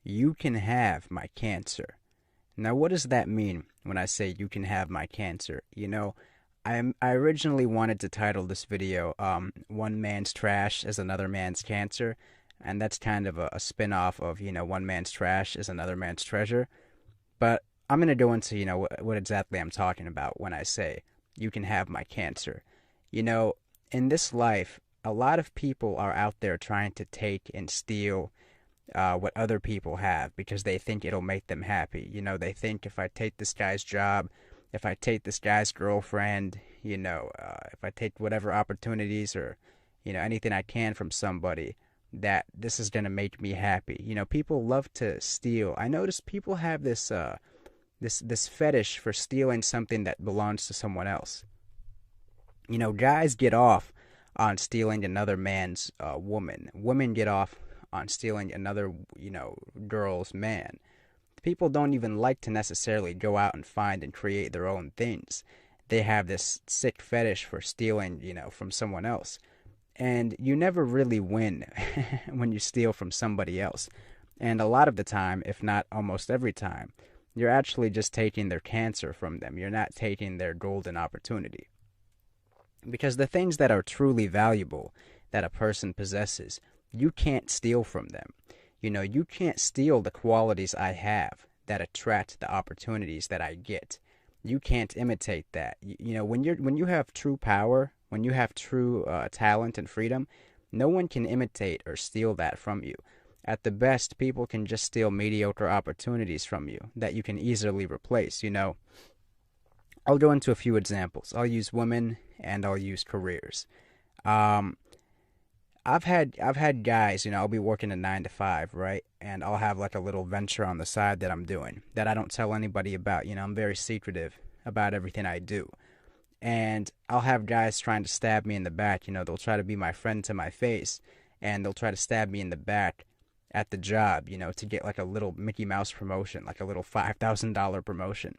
You can have my cancer. Now, what does that mean when I say you can have my cancer? I originally wanted to title this video, One Man's Trash is Another Man's Cancer. And that's kind of a spin off of, one man's trash is another man's treasure. But I'm going to go into, what exactly I'm talking about when I say you can have my cancer. You know, in this life, a lot of people are out there trying to take and steal what other people have because they think it'll make them happy. They think if I take this guy's job, if I take this guy's girlfriend, if I take whatever opportunities or, anything I can from somebody, that this is going to make me happy. People love to steal. I notice people have this fetish for stealing something that belongs to someone else. Guys get off on stealing another man's woman. Women get off on stealing another, girl's man. People don't even like to necessarily go out and find and create their own things. They have this sick fetish for stealing, from someone else. And you never really win when you steal from somebody else. And a lot of the time, if not almost every time, you're actually just taking their cancer from them. You're not taking their golden opportunity. Because the things that are truly valuable that a person possesses, you can't steal from them. You can't steal the qualities I have that attract the opportunities that I get. You can't imitate that. When you have true power, when you have true talent and freedom, no one can imitate or steal that from you. At the best, people can just steal mediocre opportunities from you that you can easily replace. I'll go into a few examples. I'll use women and I'll use careers. I've had guys, I'll be working a 9 to 5, right? And I'll have like a little venture on the side that I'm doing that I don't tell anybody about. I'm very secretive about everything I do. And I'll have guys trying to stab me in the back. They'll try to be my friend to my face, and they'll try to stab me in the back at the job, to get like a little Mickey Mouse promotion, like a little $5,000 promotion.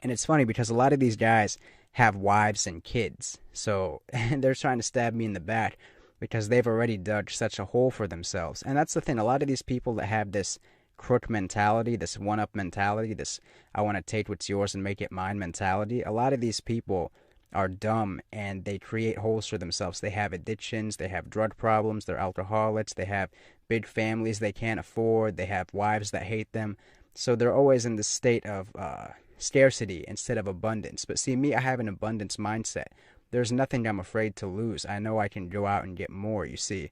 And it's funny because a lot of these guys have wives and kids. So they're trying to stab me in the back because they've already dug such a hole for themselves. And that's the thing. A lot of these people that have this crook mentality, this one-up mentality, this I want to take what's yours and make it mine mentality, a lot of these people are dumb and they create holes for themselves. They have addictions, they have drug problems, they're alcoholics, they have big families they can't afford, they have wives that hate them. So they're always in this state of scarcity instead of abundance. But see, me, I have an abundance mindset. There's nothing I'm afraid to lose. I know I can go out and get more, you see.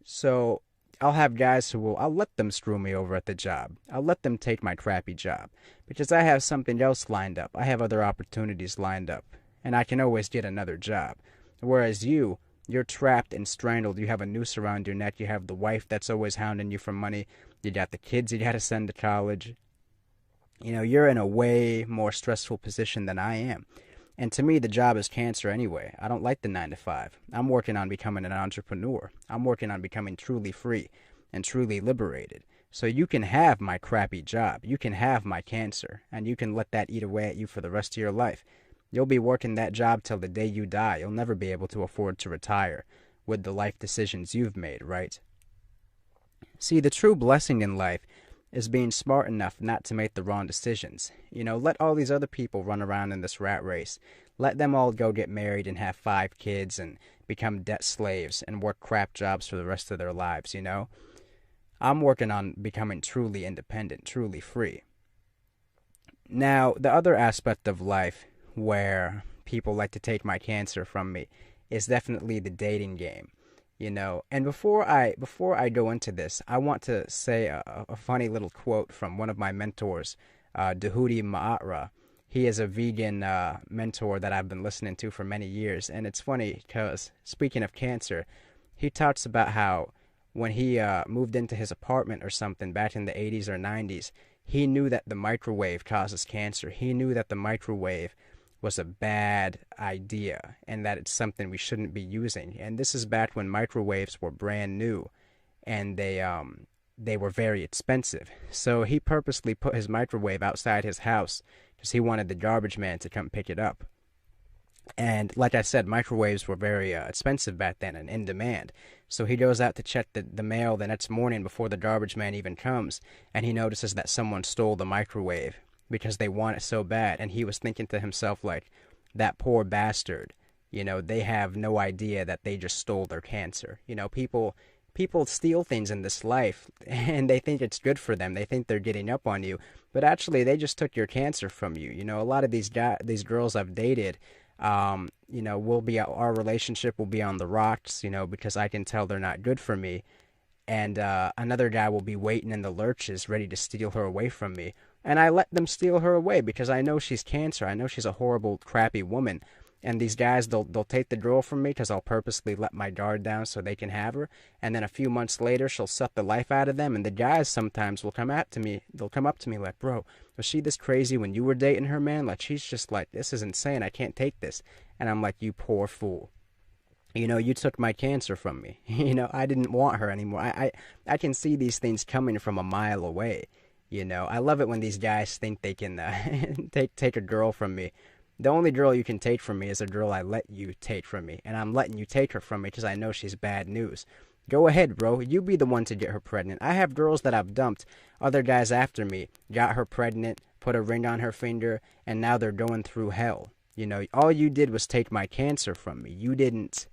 So I'll have guys I'll let them screw me over at the job. I'll let them take my crappy job because I have something else lined up. I have other opportunities lined up and I can always get another job. Whereas you're trapped and strangled. You have a noose around your neck. You have the wife that's always hounding you for money. You got the kids you got to send to college. You're in a way more stressful position than I am. And to me, the job is cancer anyway. I don't like the 9 to 5. I'm working on becoming an entrepreneur. I'm working on becoming truly free and truly liberated. So you can have my crappy job. You can have my cancer. And you can let that eat away at you for the rest of your life. You'll be working that job till the day you die. You'll never be able to afford to retire with the life decisions you've made, right? See, the true blessing in life is being smart enough not to make the wrong decisions. Let all these other people run around in this rat race. Let them all go get married and have 5 kids and become debt slaves and work crap jobs for the rest of their lives, I'm working on becoming truly independent, truly free. Now, the other aspect of life where people like to take my cancer from me is definitely the dating game. And before I go into this, I want to say a funny little quote from one of my mentors, Mahathera. He is a vegan mentor that I've been listening to for many years, and it's funny because speaking of cancer, he talks about how when he moved into his apartment or something back in the 80s or 90s, he knew that the microwave causes cancer. He knew that the microwave was a bad idea and that it's something we shouldn't be using. And this is back when microwaves were brand new and they were very expensive. So he purposely put his microwave outside his house because he wanted the garbage man to come pick it up. And like I said, microwaves were very expensive back then and in demand. So he goes out to check the mail the next morning before the garbage man even comes, and he notices that someone stole the microwave because they want it so bad. And he was thinking to himself, like, that poor bastard. They have no idea that they just stole their cancer. People steal things in this life and they think it's good for them. They think they're getting up on you, but actually they just took your cancer from you. A lot of these girls I've dated, our relationship will be on the rocks, because I can tell they're not good for me. And another guy will be waiting in the lurches, ready to steal her away from me. And I let them steal her away because I know she's cancer. I know she's a horrible, crappy woman. And these guys, they'll take the girl from me because I'll purposely let my guard down so they can have her. And then a few months later, she'll suck the life out of them. And the guys sometimes will come up to me like, bro, was she this crazy when you were dating her, man? Like, she's just like, this is insane. I can't take this. And I'm like, you poor fool. You took my cancer from me. I didn't want her anymore. I can see these things coming from a mile away. I love it when these guys think they can take a girl from me. The only girl you can take from me is a girl I let you take from me. And I'm letting you take her from me because I know she's bad news. Go ahead, bro. You be the one to get her pregnant. I have girls that I've dumped. Other guys after me got her pregnant, put a ring on her finger, and now they're going through hell. All you did was take my cancer from me. You didn't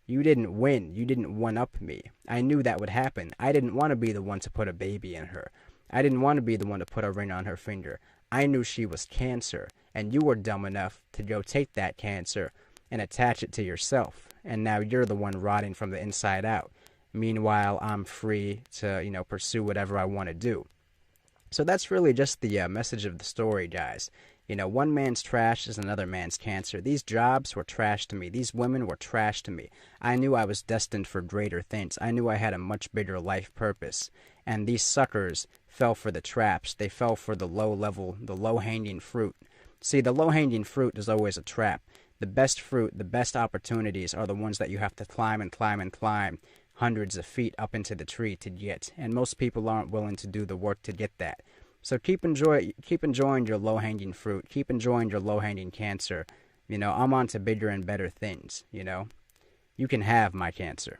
win. You didn't one-up me. I knew that would happen. I didn't want to be the one to put a baby in her. I didn't want to be the one to put a ring on her finger. I knew she was cancer, and you were dumb enough to go take that cancer and attach it to yourself. And now you're the one rotting from the inside out. Meanwhile, I'm free to, pursue whatever I want to do. So that's really just the message of the story, guys. One man's trash is another man's cancer. These jobs were trash to me. These women were trash to me. I knew I was destined for greater things. I knew I had a much bigger life purpose. And these suckers fell for the traps. They fell for the low-hanging fruit. See, the low-hanging fruit is always a trap. The best fruit, the best opportunities are the ones that you have to climb and climb and climb hundreds of feet up into the tree to get. And most people aren't willing to do the work to get that. So keep enjoying your low-hanging fruit. Keep enjoying your low-hanging cancer. I'm on to bigger and better things, You can have my cancer.